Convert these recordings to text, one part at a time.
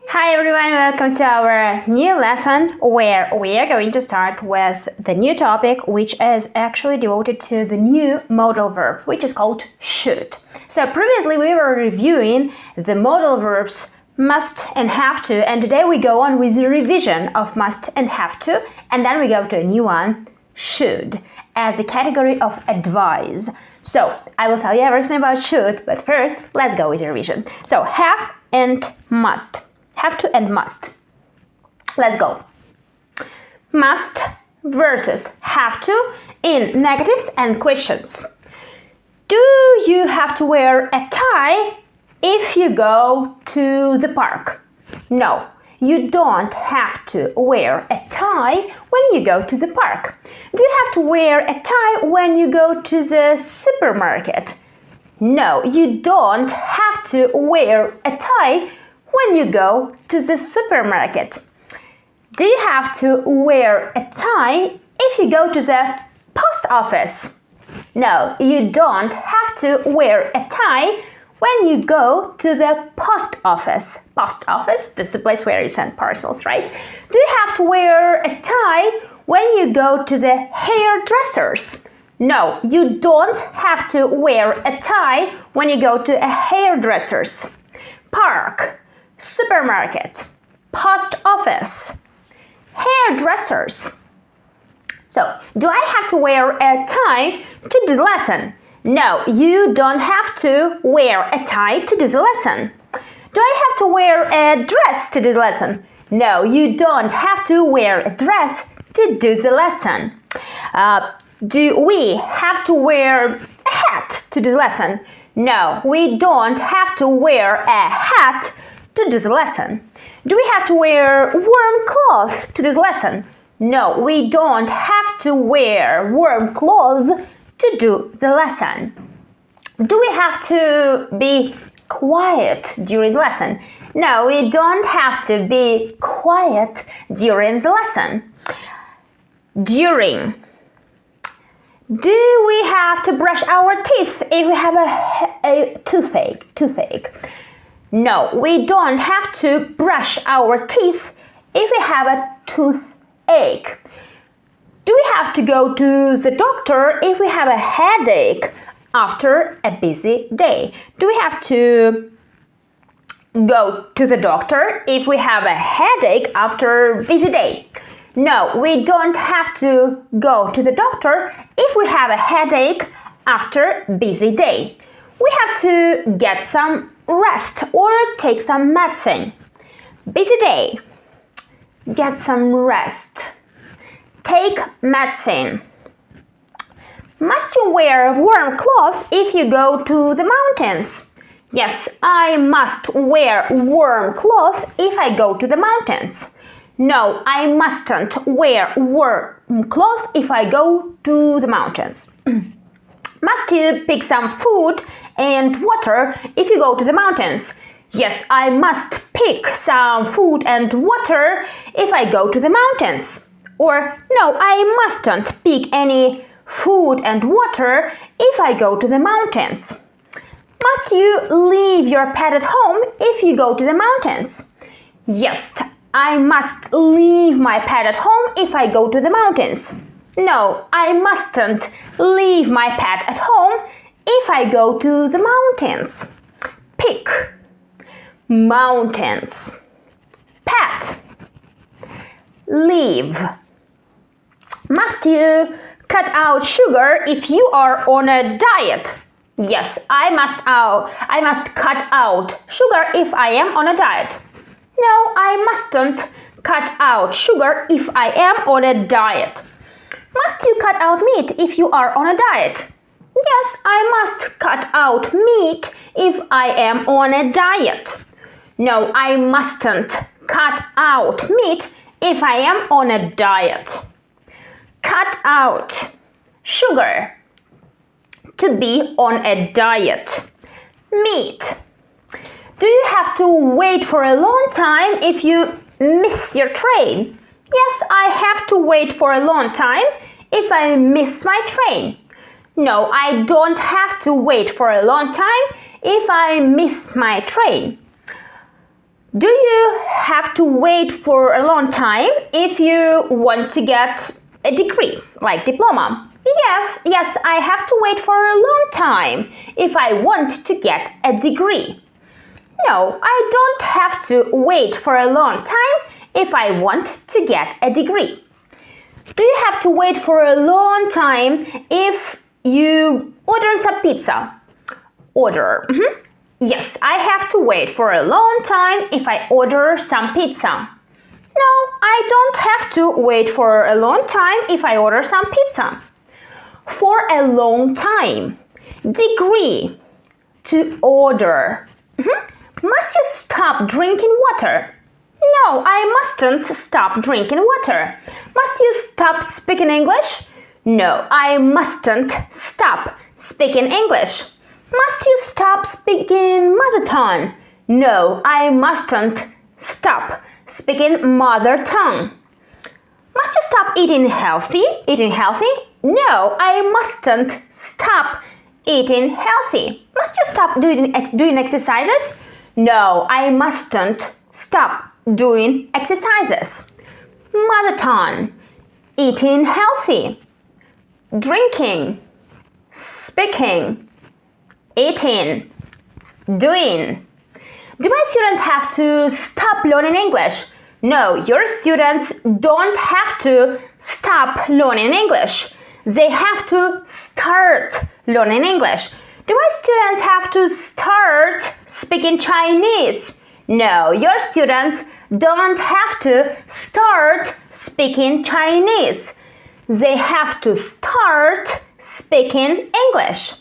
Hi everyone, welcome to our new lesson where we are going to start with the new topic, which is actually devoted to the new modal verb, which is called should. So previously we were reviewing the modal verbs must and have to, and today we go on with the revision of must and have to, and then we go to a new one, should, as the category of advice. So I will tell you everything about should, but first let's go with the revision. So have and must. Have to and must. Let's go. Must versus have to in negatives and questions. Do you have to wear a tie if you go to the park? No, you don't have to wear a tie when you go to the park. Do you have to wear a tie when you go to the supermarket? No, you don't have to wear a tie when you go to the supermarket. Do you have to wear a tie if you go to the post office? No, you don't have to wear a tie when you go to the post office. Post office, this is the place where you send parcels, right? Do you have to wear a tie when you go to the hairdressers? No, you don't have to wear a tie when you go to a hairdresser's. Park, supermarket, post office, hairdressers. So, do I have to wear a tie to do the lesson? No, you don't have to wear a tie to do the lesson. Do I have to wear a dress to do the lesson? No, you don't have to wear a dress to do the lesson. Do we have to wear a hat to do the lesson? No, we don't have to wear a hat to do the lesson. Do we have to wear warm clothes to do the lesson? No, we don't have to wear warm clothes to do the lesson. Do we have to be quiet during the lesson? No, we don't have to be quiet during the lesson. During. Do we have to brush our teeth if we have a toothache? No, we don't have to brush our teeth if we have a toothache. Do we have to go to the doctor if we have a headache after a busy day? Do we have to go to the doctor if we have a headache after a busy day? No, we don't have to go to the doctor if we have a headache after a busy day. We have to get some rest or take some medicine. Busy day. Get some rest. Take medicine. Must you wear warm clothes if you go to the mountains? Yes, I must wear warm clothes if I go to the mountains. No, I mustn't wear warm clothes if I go to the mountains. Must you pick some food and water if you go to the mountains? Yes, I must pick some food and water if I go to the mountains. Or, no, I mustn't pick any food and water if I go to the mountains. Must you leave your pet at home if you go to the mountains? Yes, I must leave my pet at home if I go to the mountains. No, I mustn't leave my pet at home if I go to the mountains. Pick. Mountains. Pet. Leave. Must you cut out sugar if you are on a diet? Yes, I must cut out sugar if I am on a diet. No, I mustn't cut out sugar if I am on a diet. Must you cut out meat if you are on a diet? Yes, I must cut out meat if I am on a diet. No, I mustn't cut out meat if I am on a diet. Cut out sugar. To be on a diet. Meat. Do you have to wait for a long time if you miss your train? Yes, I have to wait for a long time if I miss my train. No, I don't have to wait for a long time if I miss my train. Do you have to wait for a long time if you want to get a degree, like diploma? Yes, I have to wait for a long time if I want to get a degree. No, I don't have to wait for a long time if I want to get a degree. Do you have to wait for a long time if you order some pizza? Order. Yes, I have to wait for a long time if I order some pizza. No, I don't have to wait for a long time if I order some pizza. For a long time. Degree. To order. Must you stop drinking water? No, I mustn't stop drinking water. Must you stop speaking English? No, I mustn't stop speaking English. Must you stop speaking mother tongue? No, I mustn't stop speaking mother tongue. Must you stop eating healthy? Eating healthy? No, I mustn't stop eating healthy. Must you stop doing exercises? No, I mustn't stop doing exercises. Mother tongue. Eating healthy. Drinking. Speaking. Eating. Doing. Do my students have to stop learning English? No, your students don't have to stop learning English. They have to start learning English. Do my students have to start speaking Chinese? No, your students don't have to start speaking Chinese. They have to start speaking English.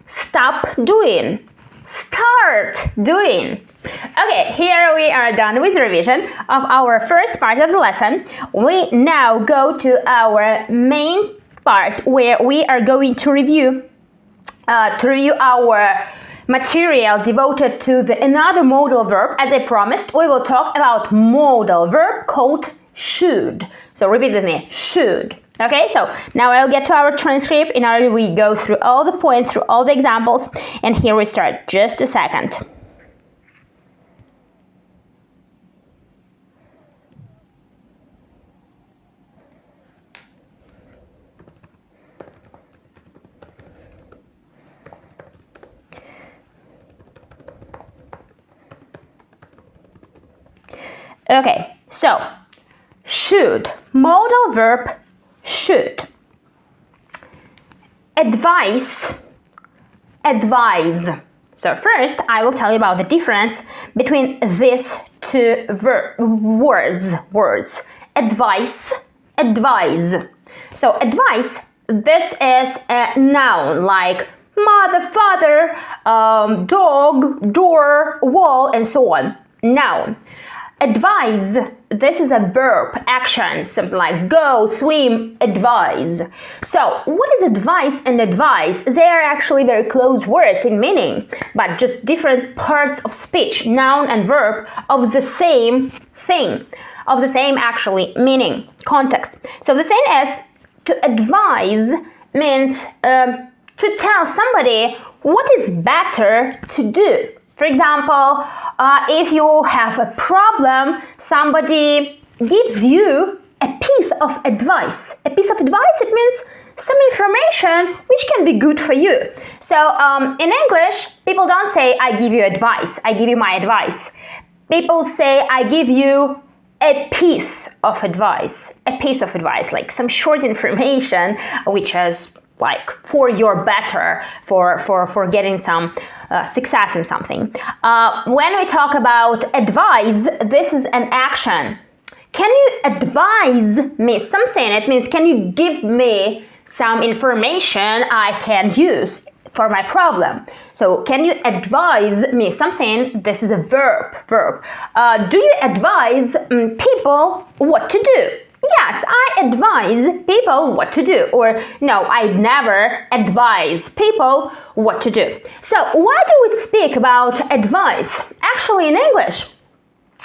Stop doing. Start doing. Okay, here we are done with the of our first part of the lesson. We now go to our main part where we are going to review our material devoted to another modal verb. As I promised, we will talk about modal verb called should. So repeat with me, should. Okay, so now I'll get to our transcript in order we go through all the points, through all the examples, and here we start. Just a second. Okay, so should, modal verb should. Advice, advise. So first I will tell you about the difference between these two words. Advice, advise. So advice, this is a noun like mother, father, dog, door, wall, and so on. Noun. Advise, this is a verb, action, something like go, swim, advise. So what is advice and advise? They are actually very close words in meaning, but just different parts of speech, noun and verb of the same thing, of the same actually meaning, context. So the thing is, to advise means to tell somebody what is better to do. For example, if you have a problem, somebody gives you a piece of advice. A piece of advice, it means some information which can be good for you. So in English, people don't say, I give you advice, I give you my advice. People say, I give you a piece of advice. A piece of advice, like some short information which is like for your better, for getting some success in something. When we talk about advise, this is an action. Can you advise me something? It means, can you give me some information I can use for my problem? So, can you advise me something? This is a verb. Do you advise people what to do? Yes, I advise people what to do. Or no, I never advise people what to do. So why do we speak about advice? Actually, in English,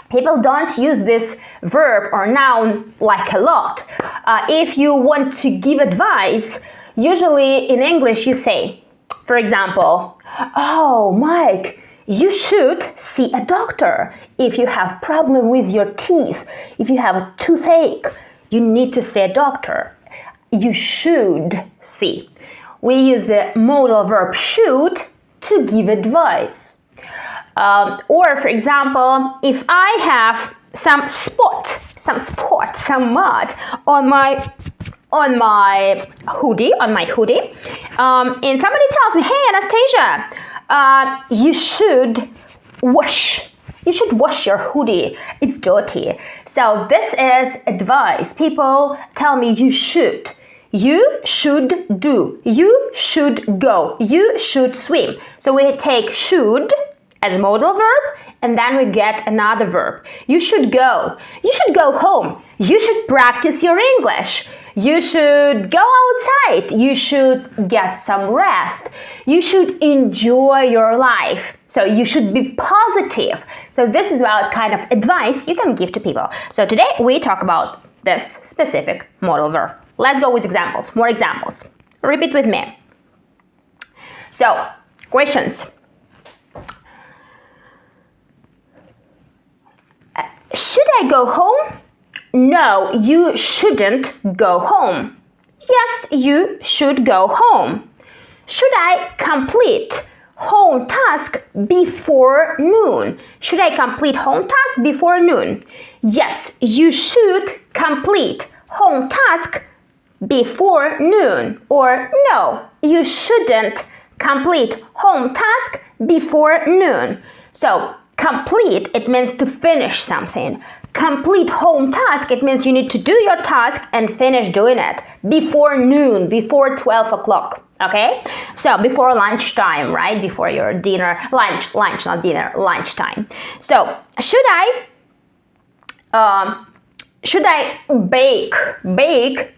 people don't use this verb or noun like a lot. If you want to give advice, usually in English you say, for example, oh, Mike, you should see a doctor. If you have problem with your teeth, if you have a toothache, you need to see a doctor. You should see. We use the modal verb should to give advice. Or for example, if I have some mud on my hoodie, and somebody tells me, hey Anastasia, you should wash your hoodie, it's dirty. So this is advice. People tell me you should do, you should go, you should swim. So we take should as a modal verb, and then we get another verb. You should go home, you should practice your English, you should go outside, you should get some rest, you should enjoy your life. So you should be positive. So this is about kind of advice you can give to people. So today we talk about this specific modal verb. Let's go with examples, more examples. Repeat with me. So, questions. Should I go home? No, you shouldn't go home. Yes, you should go home. Should I complete home task before noon? Should I complete home task before noon? Yes, you should complete home task before noon. Or no, you shouldn't complete home task before noon. So complete, it means to finish something. Complete home task, it means you need to do your task and finish doing it before noon, before 12 o'clock. Okay, so before lunchtime, right? Before your dinner, lunch, not dinner, lunchtime. So should I bake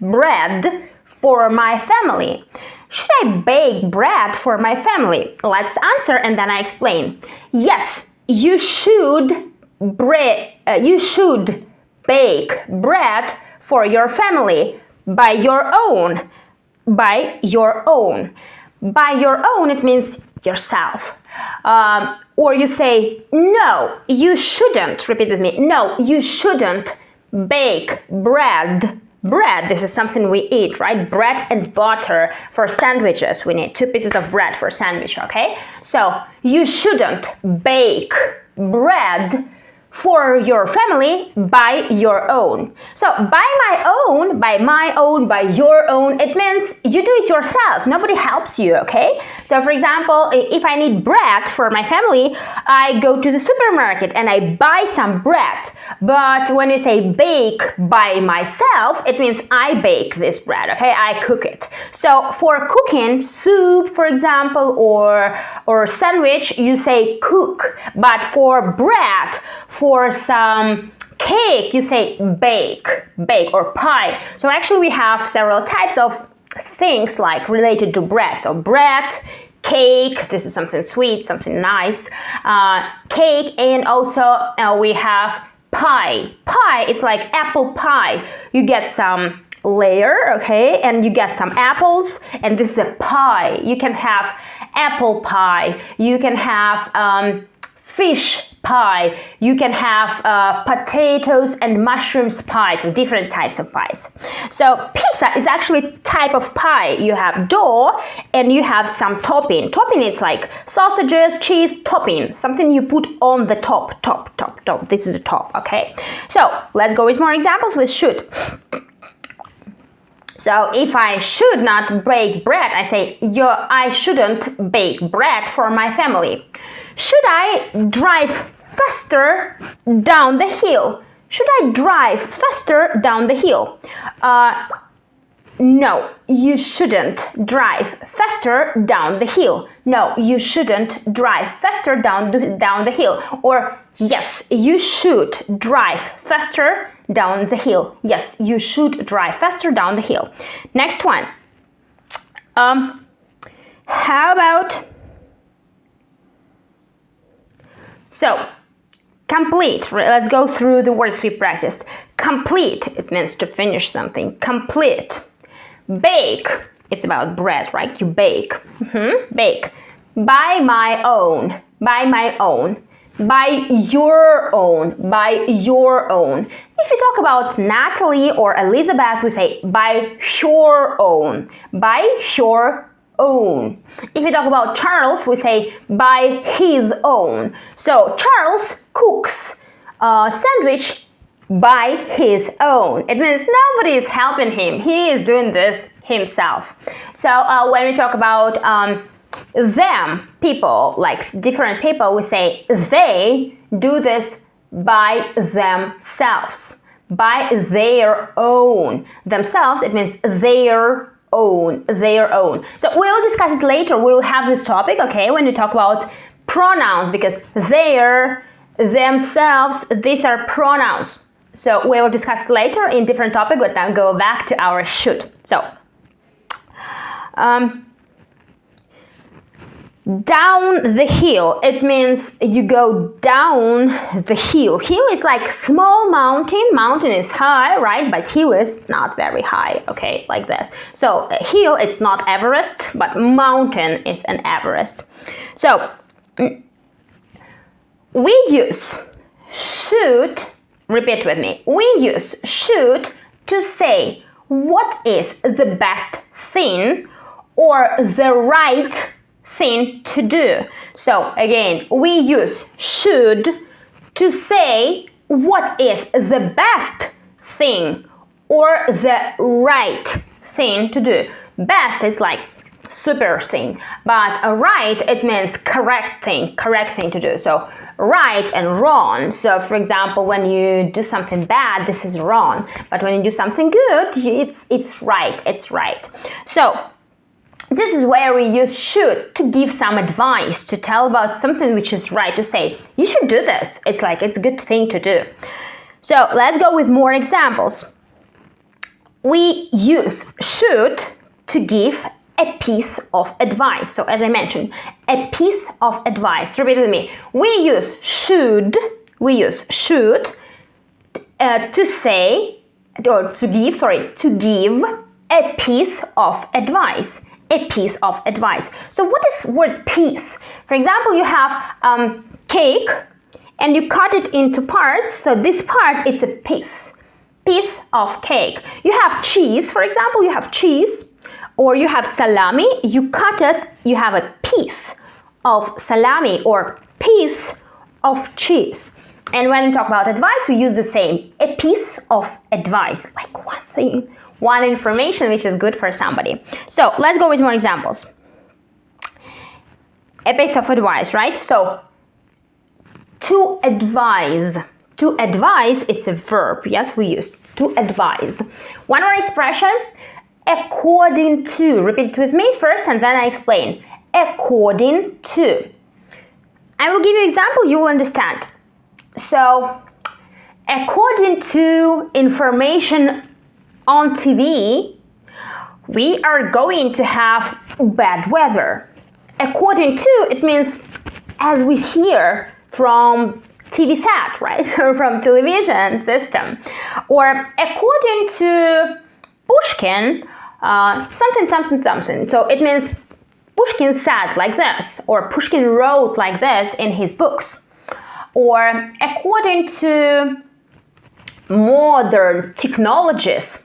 bread for my family? Should I bake bread for my family? Let's answer and then I explain. Yes, you should bake bread for your family by your own. By your own, it means yourself. Or you say, no, you shouldn't. Repeat with me. No, you shouldn't bake bread. Bread, this is something we eat, right? Bread and butter for sandwiches. We need 2 pieces of bread for sandwich, okay? So you shouldn't bake bread for your family by your own. So by my own, by your own, it means you do it yourself. Nobody helps you, okay? So for example, if I need bread for my family, I go to the supermarket and I buy some bread. But when you say bake by myself, it means I bake this bread, okay? I cook it. So for cooking, soup, for example, or sandwich, you say cook. But for bread, for some cake, you say bake or pie. So actually we have several types of things like related to bread. So bread, cake, this is something sweet, something nice, cake, and also we have pie. Pie is like apple pie. You get some layer, okay, and you get some apples, and this is a pie. You can have apple pie, you can have fish pie, you can have potatoes and mushrooms pie, so different types of pies. So pizza is actually a type of pie. You have dough and you have some topping. Topping is like sausages, cheese, topping, something you put on the top. This is the top, okay? So let's go with more examples with should. So if I should not bake bread, I say, I shouldn't bake bread for my family. Should I drive faster down the hill? Should I drive faster down the hill? No, you shouldn't drive faster down the hill. No, you shouldn't drive faster down the hill. Or yes, you should drive faster down the hill. Yes, you should drive faster down the hill. Next one. How about... So, complete. Let's go through the words we practiced. Complete, it means to finish something. Complete. Bake, it's about bread, right? You bake. Bake. By my own. by my own, by your own, by your own. If you talk about Natalie or Elizabeth, we say by your own, by your own. If you talk about Charles, we say by his own. So Charles cooks a sandwich by his own. It means nobody is helping him. He is doing this himself. So when we talk about them, people, like different people, we say they do this by themselves, by their own. Themselves, it means their own, their own. So we'll discuss it later. We'll have this topic, okay, when we talk about pronouns, because their, themselves, these are pronouns. So we'll discuss it later in different topic, but now go back to our should. So down the hill, it means you go down the hill. Hill is like small mountain. Mountain is high, right? But hill is not very high, okay, like this. So hill, it's not Everest, but mountain is an Everest. So we use should, repeat with me, we use should to say what is the best thing or the right thing to do. So again, we use should to say what is the best thing or the right thing to do. Best is like super thing, but a right, it means correct thing to do. So right and wrong. So for example, when you do something bad, this is wrong, but when you do something good, it's right. So this is where we use should to give some advice, to tell about something which is right, to say you should do this. It's like it's a good thing to do. So let's go with more examples. We use should to give a piece of advice. So as I mentioned, a piece of advice. Repeat with me. We use should to say, or to give a piece of advice. A piece of advice. So what is word piece? For example, you have cake and you cut it into parts. So this part, it's a piece of cake. You have cheese, for example, you have cheese, or you have salami, you cut it, you have a piece of salami or piece of cheese. And when we talk about advice, we use the same, a piece of advice, like one thing, one information which is good for somebody. So let's go with more examples. A piece of advice, right? So to advise, it's a verb. Yes, we use to advise. One more expression, according to. Repeat it with me first and then I explain. According to. I will give you an example, you will understand. So according to information on TV, we are going to have bad weather. According to, it means as we hear from TV set, right? So from television system. Or according to Pushkin, something. So it means Pushkin said like this, or Pushkin wrote like this in his books. Or according to modern technologies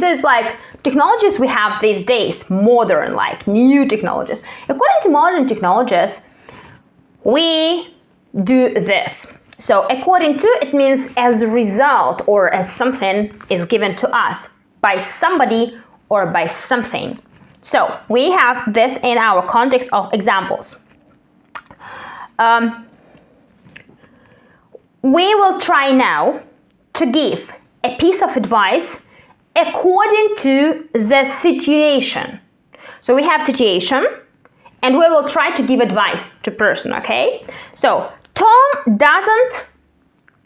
is like technologies we have these days, modern, like new technologies. According to modern technologies, we do this. So according to, it means as a result or as something is given to us by somebody or by something. So we have this in our context of examples. We will try now to give a piece of advice according to the situation. So we have situation and we will try to give advice to person, okay? So Tom doesn't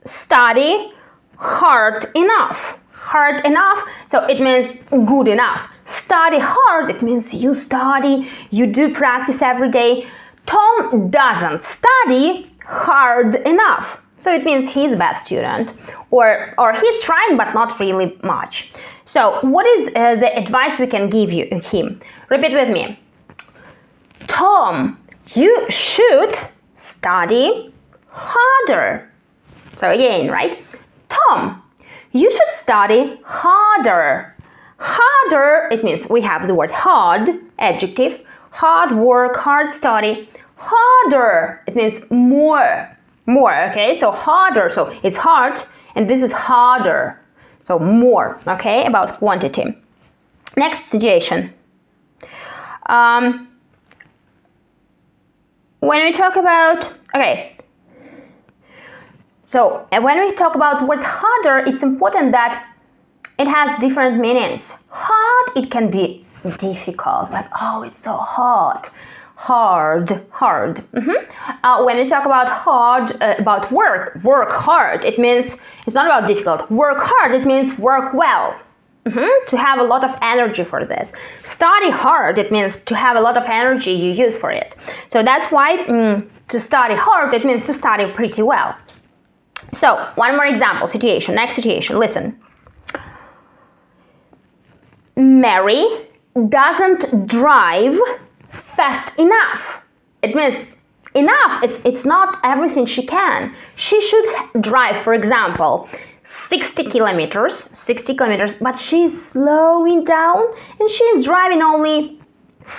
study hard enough. Hard enough, so it means good enough. Study hard, it means you study, you do practice every day. Tom doesn't study hard enough. So it means he's a bad student, or he's trying but not really much. So what is the advice we can give him? Repeat with me. Tom You should study harder. So again, right? Tom, you should study harder. Harder, it means we have the word hard, adjective, hard work, hard study. Harder, it means more, okay? So harder, so it's hard, and this is harder. So more, okay, about quantity. Next situation. When we talk about, okay, so when we talk about the word harder, it's important that it has different meanings. Hard, it can be difficult, like, oh, it's so hard. Hard. When we talk about hard, about work hard, it means it's not about difficult. Work hard, it means work well. To have a lot of energy for this. Study hard, it means to have a lot of energy you use for it. So that's why to study hard, it means to study pretty well. So one more example, situation, next situation, listen. Mary doesn't drive fast enough. It means enough, it's not everything she can. She should drive, for example, 60 kilometers, but she's slowing down and she's driving only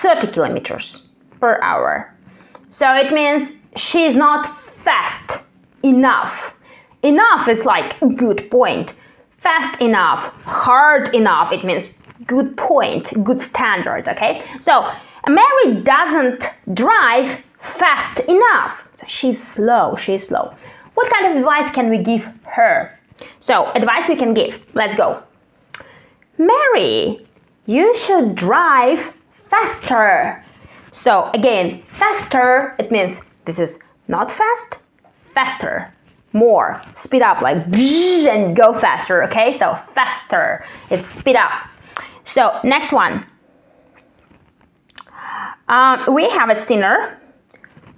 30 kilometers per hour. So it means she's not fast enough. Enough is like good point. Fast enough, hard enough, it means good point, good standard, okay? So Mary doesn't drive fast enough. So she's slow. What kind of advice can we give her? So, advice we can give. Let's go. Mary, you should drive faster. So, again, faster, it means this is not fast, faster, more, speed up, like and go faster, okay? So, faster, it's speed up. So, next one. We have a singer.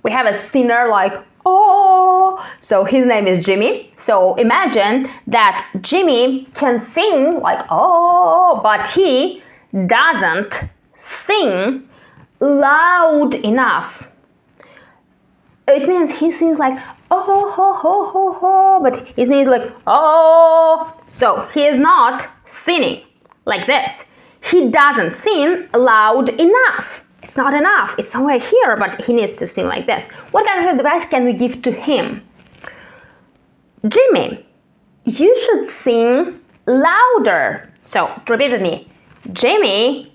Like, oh, so his name is Jimmy. So imagine that Jimmy can sing like, oh, but he doesn't sing loud enough. It means he sings like, oh, ho, ho, ho, ho, but his name is like, oh. So he is not singing like this. He doesn't sing loud enough. It's not enough. It's somewhere here, but he needs to sing like this. What kind of advice can we give to him? Jimmy, you should sing louder. So, repeat with me. Jimmy,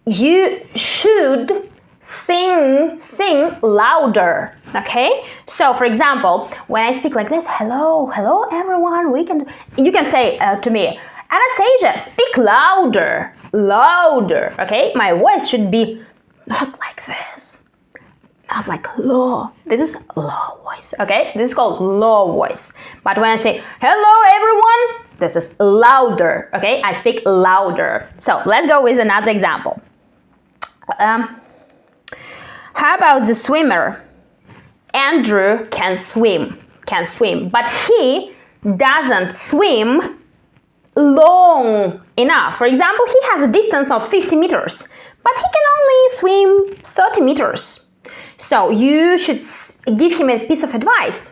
you should sing louder. Okay? So, for example, when I speak like this, hello everyone, you can say to me, Anastasia, speak louder. Okay? My voice should be not like this, not like low. This is low voice, okay? This is called low voice. But when I say, hello everyone, this is louder, okay? I speak louder. So let's go with another example. How about the swimmer? Andrew can swim, but he doesn't swim long enough. For example, he has a distance of 50 meters. But he can only swim 30 meters. So you should give him a piece of advice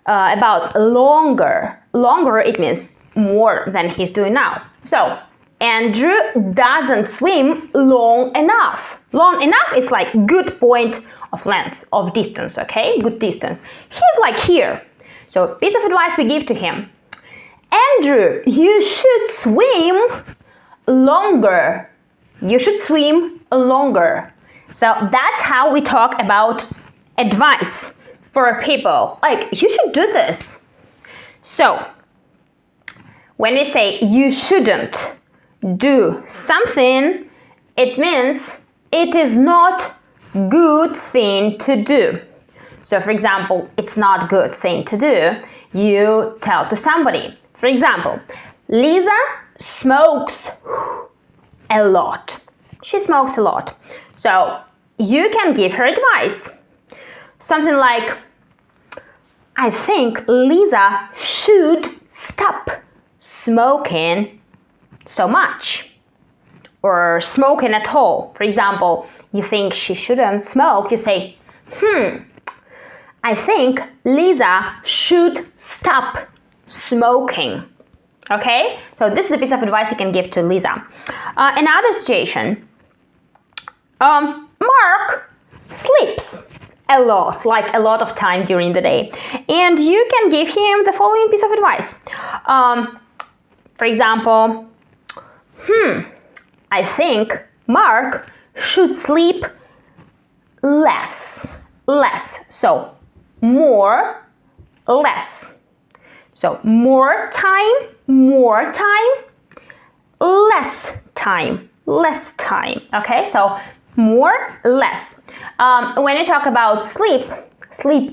about longer. Longer, it means more than he's doing now. So Andrew doesn't swim long enough. Long enough is like good point of length, of distance, okay? Good distance. He's like here. So piece of advice we give to him. Andrew, you should swim longer. You should swim longer. So that's how we talk about advice for people. Like, you should do this. So, when we say you shouldn't do something, it means it is not good thing to do. So, for example, it's not good thing to do. You tell to somebody. For example, Lisa smokes a lot. She smokes a lot. So you can give her advice. Something like, I think Lisa should stop smoking so much. Or smoking at all. For example, you think she shouldn't smoke. You say, I think Lisa should stop smoking. Okay, so this is a piece of advice you can give to Lisa. Another situation, Mark sleeps a lot, like a lot of time during the day, and you can give him the following piece of advice. For example, I think Mark should sleep less. So more, less. So more time, less time. Okay, so more, less. When you talk about sleep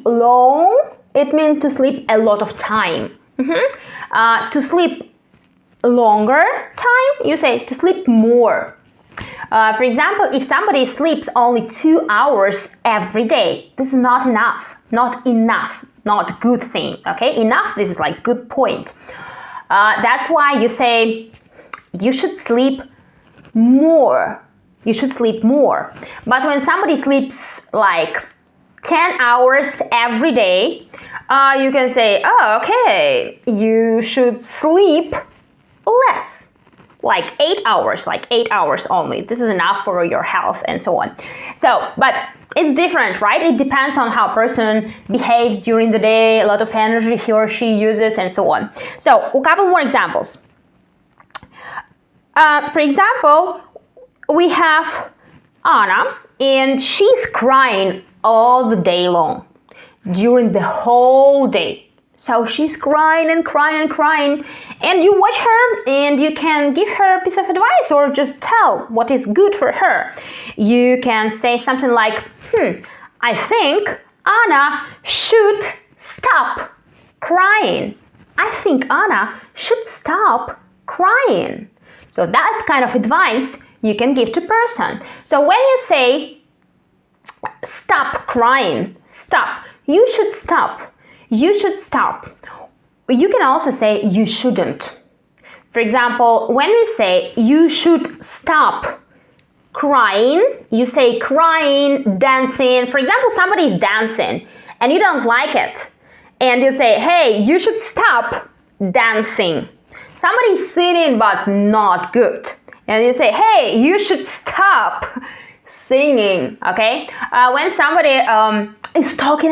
long, it means to sleep a lot of time. To sleep longer time, you say to sleep more. For example, if somebody sleeps only 2 hours every day, this is not enough, not good thing, okay? Enough, this is like good point. That's why you say you should sleep more. But when somebody sleeps like 10 hours every day, you can say, oh, okay, you should sleep less. Like 8 hours only. This is enough for your health and so on. So, but it's different, right? It depends on how a person behaves during the day, a lot of energy he or she uses and so on. So, a couple more examples. For example, we have Anna, and she's crying all the day long, during the whole day. So she's crying and you watch her and you can give her a piece of advice or just tell what is good for her. You can say something like, I think Anna should stop crying. So that's kind of advice you can give to person. So when you say stop crying, you should stop. You can also say you shouldn't. For example, when we say you should stop crying, you say crying, dancing. For example, somebody is dancing and you don't like it. And you say, hey, you should stop dancing. Somebody is singing but not good. And you say, hey, you should stop singing, okay? When somebody is talking,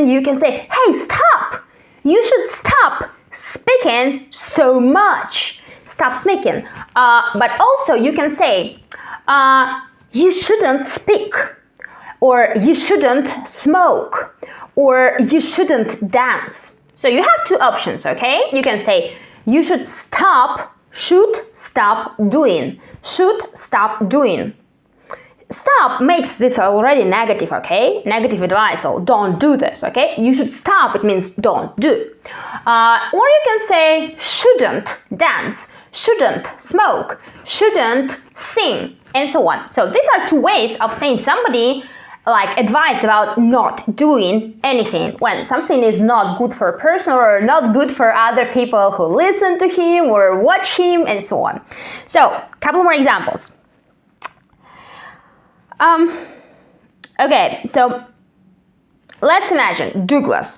you can say, hey, stop! You should stop speaking so much. Stop speaking. But also you can say, you shouldn't speak, or you shouldn't smoke, or you shouldn't dance. So you have two options, okay? You can say, you should stop doing. Stop makes this already negative, okay? Negative advice, so don't do this, okay? You should stop, it means don't do. Or you can say shouldn't dance, shouldn't smoke, shouldn't sing, and so on. So these are two ways of saying somebody like advice about not doing anything when something is not good for a person or not good for other people who listen to him or watch him and so on. So, a couple more examples. Okay, so let's imagine Douglas.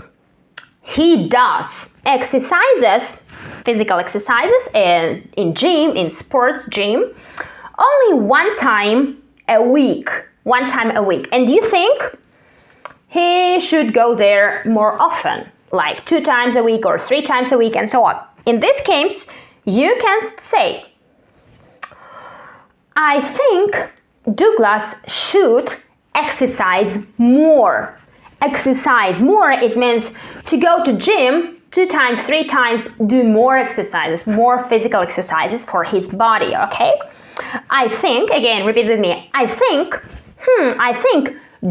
He does exercises, physical exercises in gym, in sports gym, only one time a week. And you think he should go there more often, like 2 times a week or 3 times a week and so on. In this case, you can say, I think Douglas should exercise more. Exercise more, it means to go to gym 2 times, 3 times, do more exercises, more physical exercises for his body, okay? I think, again, repeat with me, I think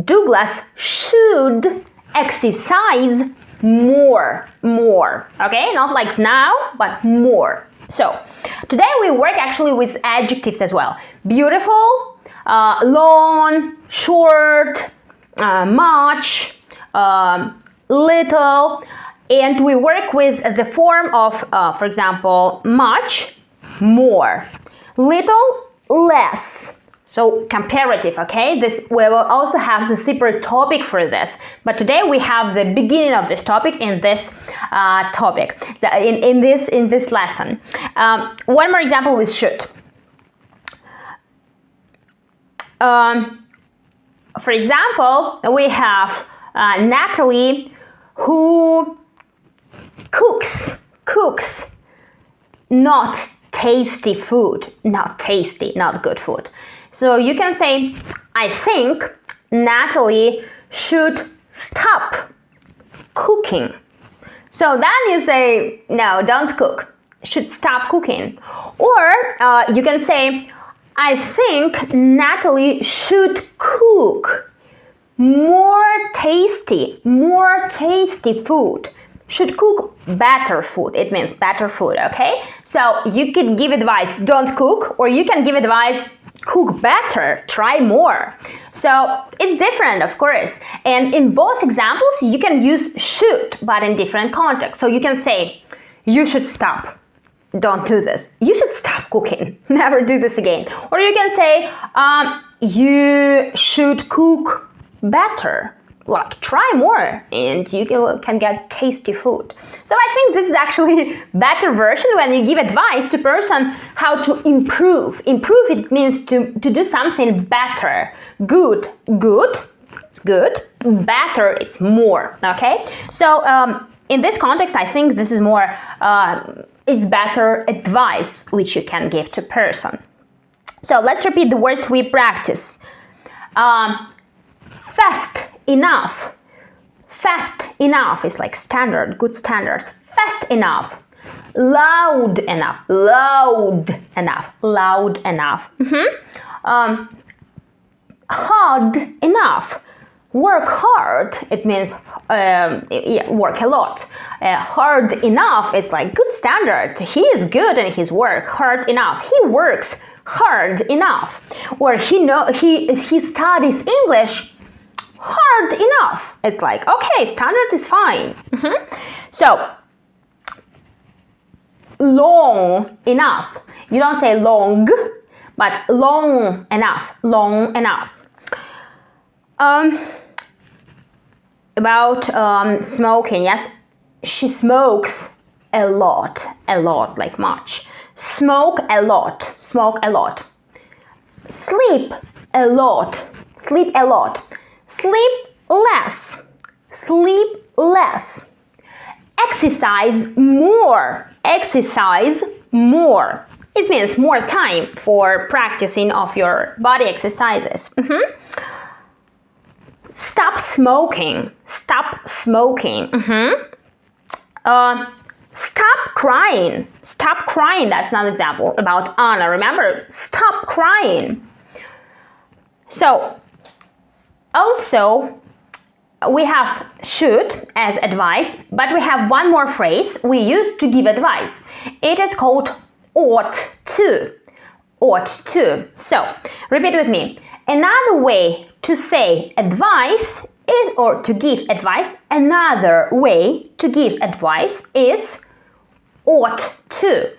Douglas should exercise more, okay? Not like now, but more. So, today we work actually with adjectives as well. Beautiful, long, short, much, little, and we work with the form of, for example, much, more, little, less, So comparative, okay? This we will also have the separate topic for this. But today we have the beginning of this topic in this topic. So in this lesson. One more example with should. For example, we have Natalie who cooks not tasty food, not good food. So you can say, I think Natalie should stop cooking. So then you say, no, don't cook, should stop cooking. Or you can say, I think Natalie should cook more tasty food. Should cook better food. It means better food, okay? So you can give advice, don't cook, or you can give advice, cook better, try more. So it's different, of course. And in both examples, you can use should, but in different contexts. So you can say, you should stop. Don't do this. You should stop cooking. Never do this again. Or you can say, you should cook better. Like, try more and you can get tasty food. So I think this is actually better version when you give advice to person how to improve. Improve, it means to do something better. Good, it's good. Better, it's more, okay? So in this context, I think this is more, it's better advice which you can give to person. So let's repeat the words we practice. Fast enough. Fast enough is like standard, good standard. Fast enough. Loud enough. Loud enough. Loud enough. Hard enough. Work hard. It means work a lot. Hard enough is like good standard. He is good in his work. Hard enough. He works hard enough. Or he studies English hard enough. It's like, okay, standard is fine. So, long enough. You don't say long, but long enough. Long enough. About smoking, yes, she smokes a lot, like much. Smoke a lot. Sleep a lot. Sleep less. Exercise more. It means more time for practicing of your body exercises. Stop smoking. Stop crying. That's another example about Anna. Remember, stop crying. So, also, we have should as advice, but we have one more phrase we use to give advice. It is called ought to. So, repeat with me. Another way to say advice is, or to give advice, another way to give advice is ought to.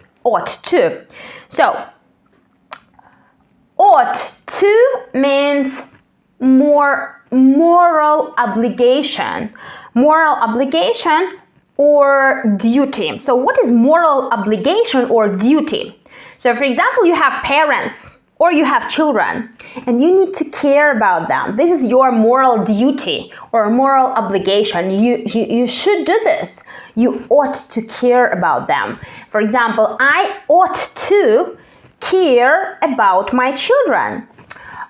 So, ought to means more moral obligation or duty. So what is moral obligation or duty? So for example, you have parents or you have children and you need to care about them. This is your moral duty or moral obligation. You should do this. You ought to care about them. For example, I ought to care about my children.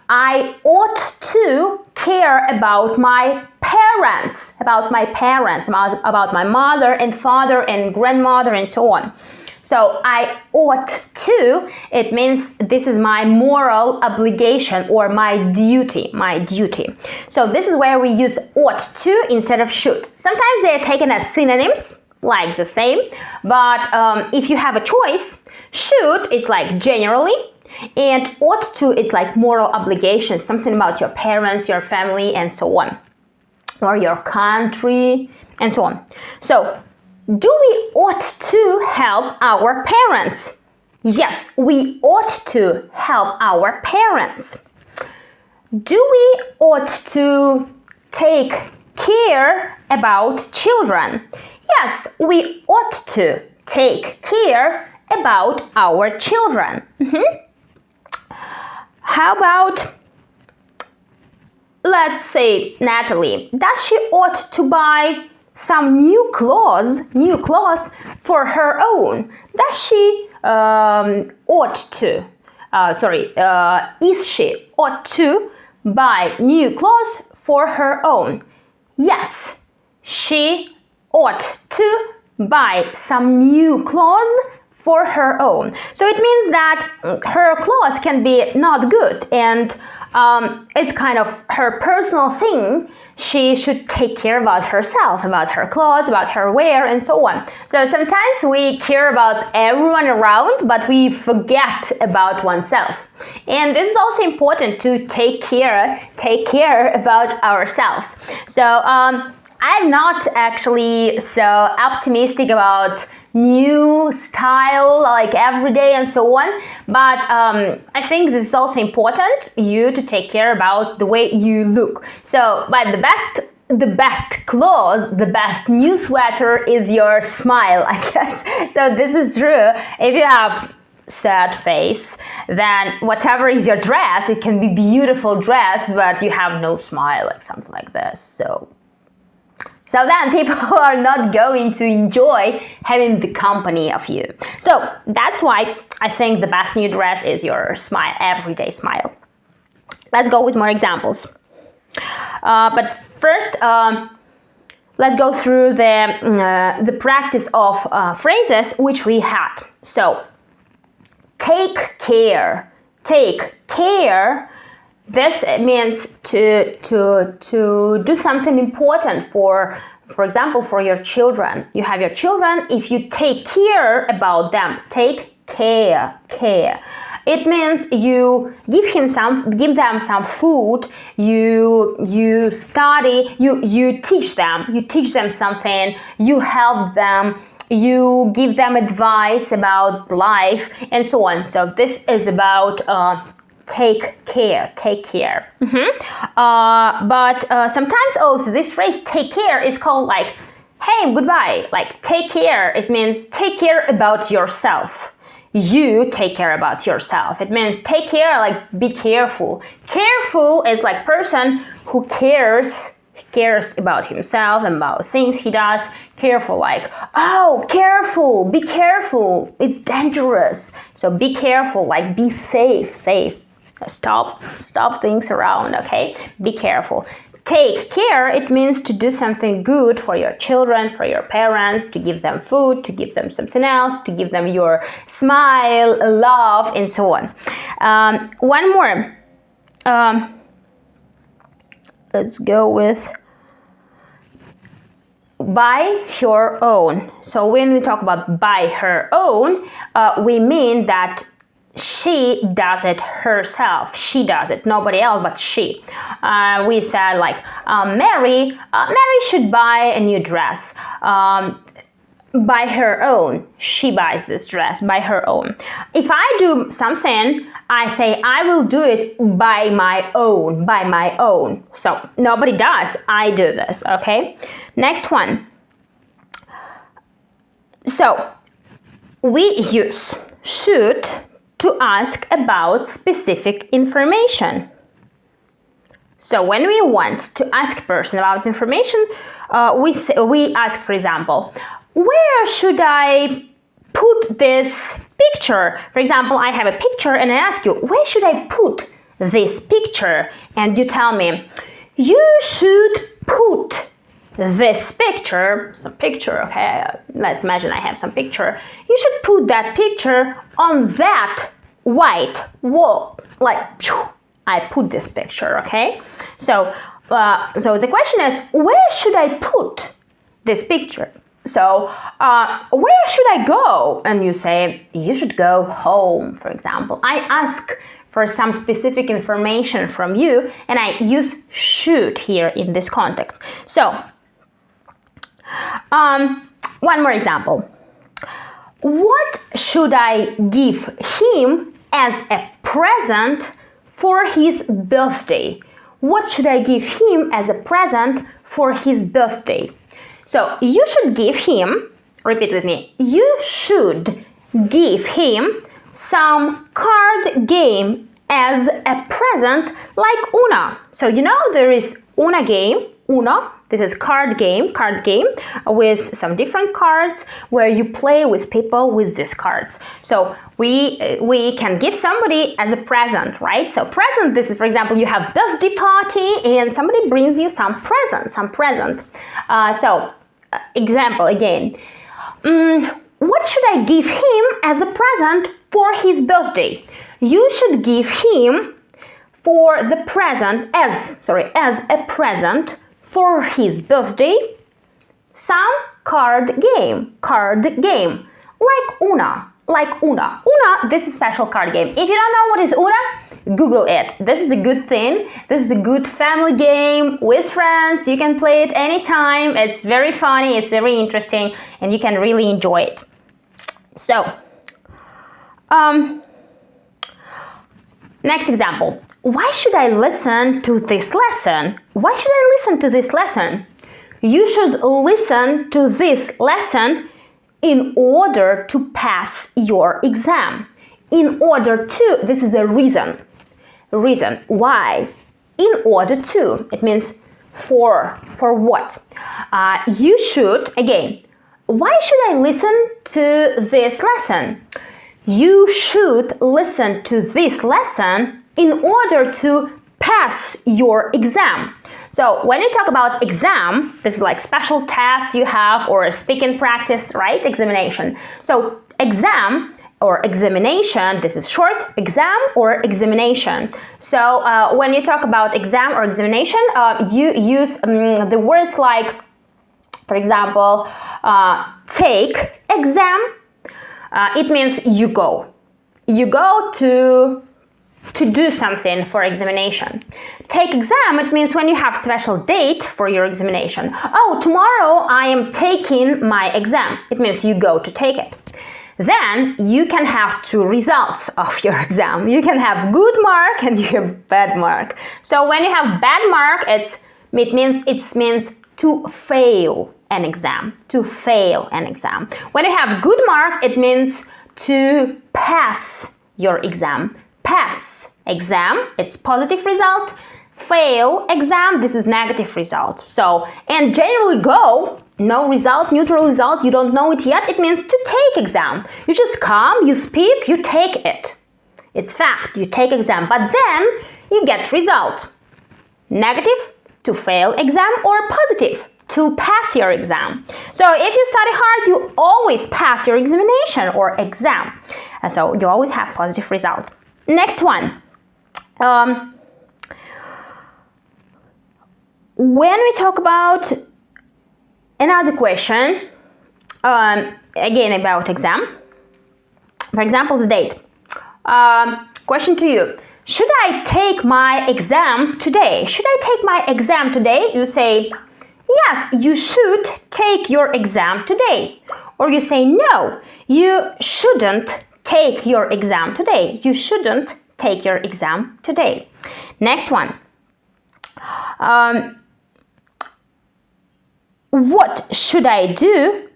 I ought to care about my parents, about my mother and father and grandmother and so on. So I ought to, it means this is my moral obligation or my duty. So this is where we use ought to instead of should. Sometimes they are taken as synonyms, like the same, but if you have a choice, should is like generally, and ought to is like moral obligation, something about your parents, your family, and so on, or your country, and so on. So, do we ought to help our parents? Yes, we ought to help our parents. do we ought to take care about children? Yes, we ought to take care about our children. How about, let's say, Natalie, does she ought to buy some new clothes for her own? Does she ought to, is she ought to buy new clothes for her own? Yes, she ought to buy some new clothes for her own. So it means that her clothes can be not good, and it's kind of her personal thing. She should take care about herself, about her clothes, about her wear, and so on. So sometimes we care about everyone around, but we forget about oneself. And this is also important, to take care about ourselves. So I'm not actually so optimistic about new style like every day and so on, but I think this is also important, you to take care about the way you look. So, but the best clothes, the best new sweater is your smile, I guess. So this is true. If you have sad face, then whatever is your dress, it can be beautiful dress, but you have no smile, like something like this. So then people are not going to enjoy having the company of you. So that's why I think the best new dress is your smile, everyday smile. Let's go with more examples. But first, let's go through the practice of phrases which we had. So, take care. This means to do something important for example, for your children. You have your children, if you take care about them, take care. It means you give them some food, you study, you teach them something, you help them, you give them advice about life, and so on. So this is about take care. But sometimes also this phrase take care is called like, hey, goodbye, like take care. It means take care about yourself. You take care about yourself. It means take care, like be careful. Careful is like person who cares about himself and about things he does. Careful, like, oh, careful, be careful, it's dangerous. So be careful, like be safe. Stop things around, okay? Be careful. Take care, it means to do something good for your children, for your parents, to give them food, to give them something else, to give them your smile, love, and so on. One more. Let's go with by her own. So when we talk about by her own, we mean that she does it herself. She does it, nobody else but she. We said like Mary should buy a new dress by her own. She buys this dress by her own. If I do something, I say I will do it by my own. So nobody does, I do this, okay? Next one. So we use should to ask about specific information. So when we want to ask a person about information, we ask, for example, where should I put this picture? For example, I have a picture and I ask you, where should I put this picture? And you tell me, you should put this picture, some picture, okay, let's imagine I have some picture. You should put that picture on that white wall, like, I put this picture, okay? So the question is, where should I put this picture? So, where should I go? And you say, you should go home, for example. I ask for some specific information from you, and I use should here in this context. So, one more example. What should I give him as a present for his birthday. What should I give him as a present for his birthday? So you should give him, repeat with me, you should give him some card game as a present like Uno. So you know there is Uno game, Uno. This is card game with some different cards where you play with people with these cards. So we can give somebody as a present, right? So present, this is, for example, you have birthday party and somebody brings you some present. Example again. What should I give him as a present for his birthday? You should give him for the present as a present for his birthday some card game like Uno. Uno, this is a special card game. If you don't know what is Uno, Google it. This is a good thing. This is a good family game with friends. You can play it anytime. It's very funny, it's very interesting, and you can really enjoy it. So, next example. Why should I listen to this lesson? Why should I listen to this lesson? You should listen to this lesson in order to pass your exam. In order to, this is a reason. Reason. Why? In order to. It means for what? You should, again, why should I listen to this lesson? You should listen to this lesson in order to pass your exam. So when you talk about exam, this is like special tests you have or speaking practice, right? Examination. So exam or examination, this is short, exam or examination. So when you talk about exam or examination, you use the words like, for example, take exam. It means you go. You go to do something for examination. Take exam, it means when you have special date for your examination. Oh, tomorrow I am taking my exam. It means you go to take it. Then you can have two results of your exam. You can have good mark and you have bad mark. So when you have bad mark, it means to fail an exam. To fail an exam. When you have good mark, it means to pass your exam. Pass exam, it's positive result. Fail exam, this is negative result. So, and generally go, no result, neutral result, you don't know it yet, it means to take exam. You just come, you speak, you take it. It's fact, you take exam, but then you get result. Negative, to fail exam, or positive, to pass your exam. So if you study hard, you always pass your examination or exam. So you always have positive result. Next one. When we talk about another question, again about exam, for example, the date. Question to you. Should I take my exam today? Should I take my exam today? You say, yes, you should take your exam today. Or you say, no, you shouldn't take your exam today. You shouldn't take your exam today. Next one. What should I do?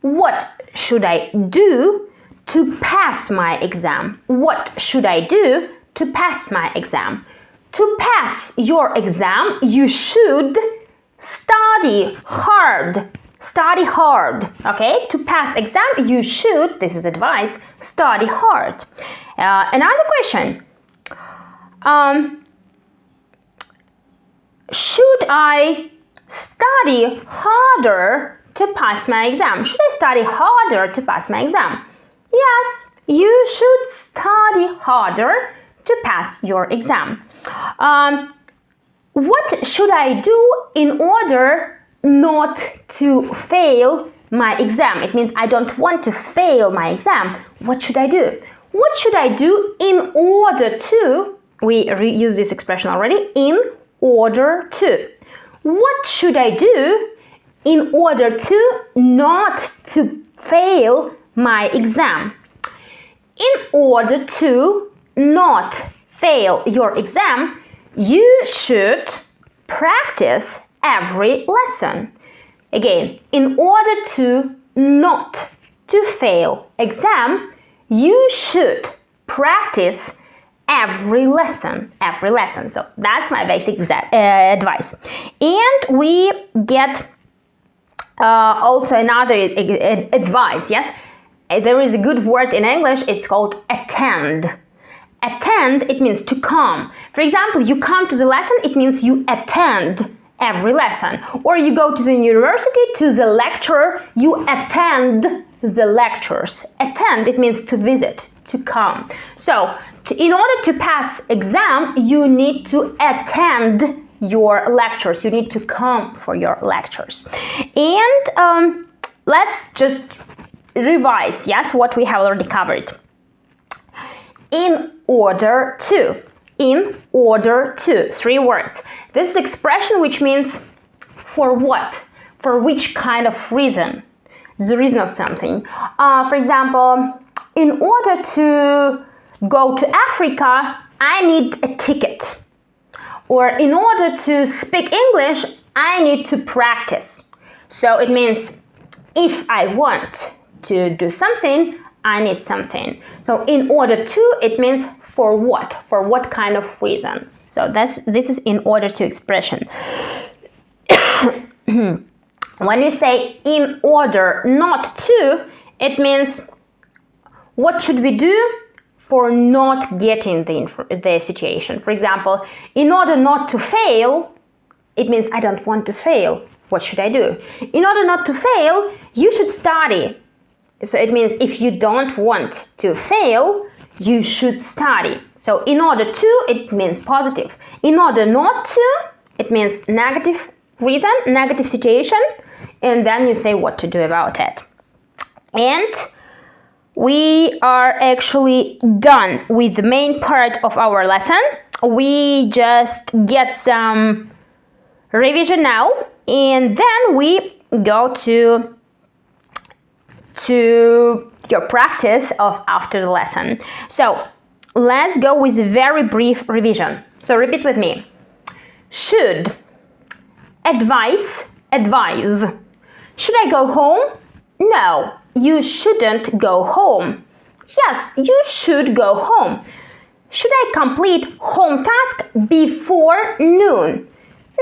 What should I do to pass my exam? What should I do to pass my exam? To pass your exam, you should study hard. Study hard, okay? To pass exam, you should, this is advice, study hard. Another question. Should I study harder to pass my exam? Should I study harder to pass my exam? Yes, you should study harder to pass your exam. What should I do in order not to fail my exam? It means I don't want to fail my exam. What should I do? What should I do in order to, we use this expression already, in order to. What should I do in order to not to fail my exam? In order to not fail your exam, you should practice every lesson. Again, in order to not to fail exam, you should practice every lesson. So that's my basic advice. And we get also another advice, yes? There is a good word in English, it's called attend. Attend, it means to come. For example, you come to the lesson, it means you attend every lesson. Or you go to the university, to the lecture, you attend the lectures. Attend, it means to visit, to come. So, in order to pass exam, you need to attend your lectures. You need to come for your lectures. And let's just revise, yes, what we have already covered. In order to. In order to. 3 words. This is expression which means for what? For which kind of reason? The reason of something. For example, in order to go to Africa, I need a ticket. Or in order to speak English, I need to practice. So it means if I want to do something, I need something. So in order to, it means for what? For what kind of reason? So this is in order to expression. When we say in order not to, it means what should we do for not getting the situation. For example, in order not to fail, it means I don't want to fail. What should I do? In order not to fail, you should study. So it means if you don't want to fail, you should study. So in order to, it means positive. In order not to, it means negative reason, negative situation, and then you say what to do about it. And we are actually done with the main part of our lesson. We just get some revision now, and then we go to your practice of after the lesson. So let's go with a very brief revision. So repeat with me. Should, advise, advise. Should I go home? No, you shouldn't go home. Yes, you should go home. Should I complete home task before noon?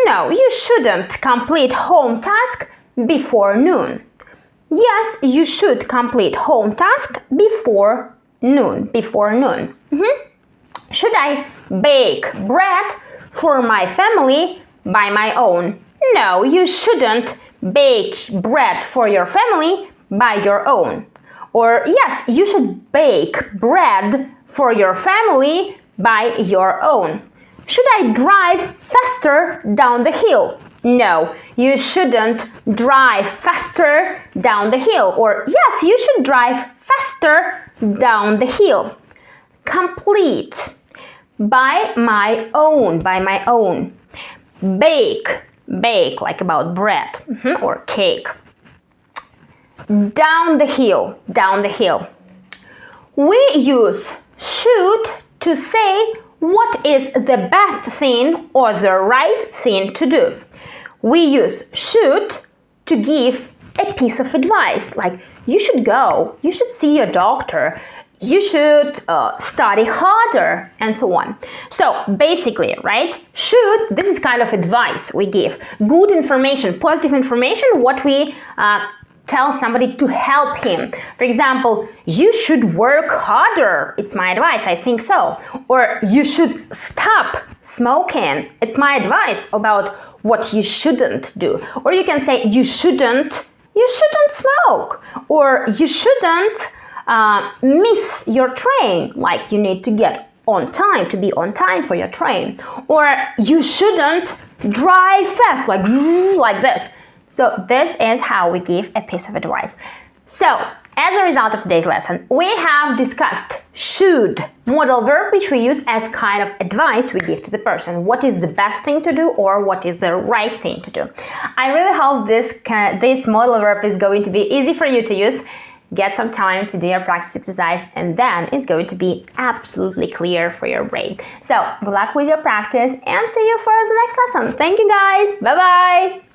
No, you shouldn't complete home task before noon. Yes, you should complete home task before noon. Should I bake bread for my family by my own? No, you shouldn't bake bread for your family by your own. Or yes, you should bake bread for your family by your own. Should I drive faster down the hill? No, you shouldn't drive faster down the hill. Or yes, you should drive faster down the hill. Complete. By my own, by my own. Bake, bake, like about bread or cake. Down the hill, down the hill. We use should to say what is the best thing or the right thing to do. We use should to give a piece of advice, like you should go, you should see your doctor, you should study harder, and so on. So basically, right, should, this is kind of advice we give. Good information, positive information, what we tell somebody to help him. For example, you should work harder. It's my advice, I think so. Or you should stop smoking. It's my advice about what you shouldn't do. Or you can say you shouldn't smoke. Or you shouldn't miss your train, like you need to get on time, to be on time for your train. Or you shouldn't drive fast, like this. So this is how we give a piece of advice. So, as a result of today's lesson, we have discussed should, modal verb, which we use as kind of advice we give to the person. What is the best thing to do or what is the right thing to do. I really hope this modal verb is going to be easy for you to use. get some time to do your practice exercise, and then it's going to be absolutely clear for your brain. So good luck with your practice and see you for the next lesson. Thank you guys. Bye bye.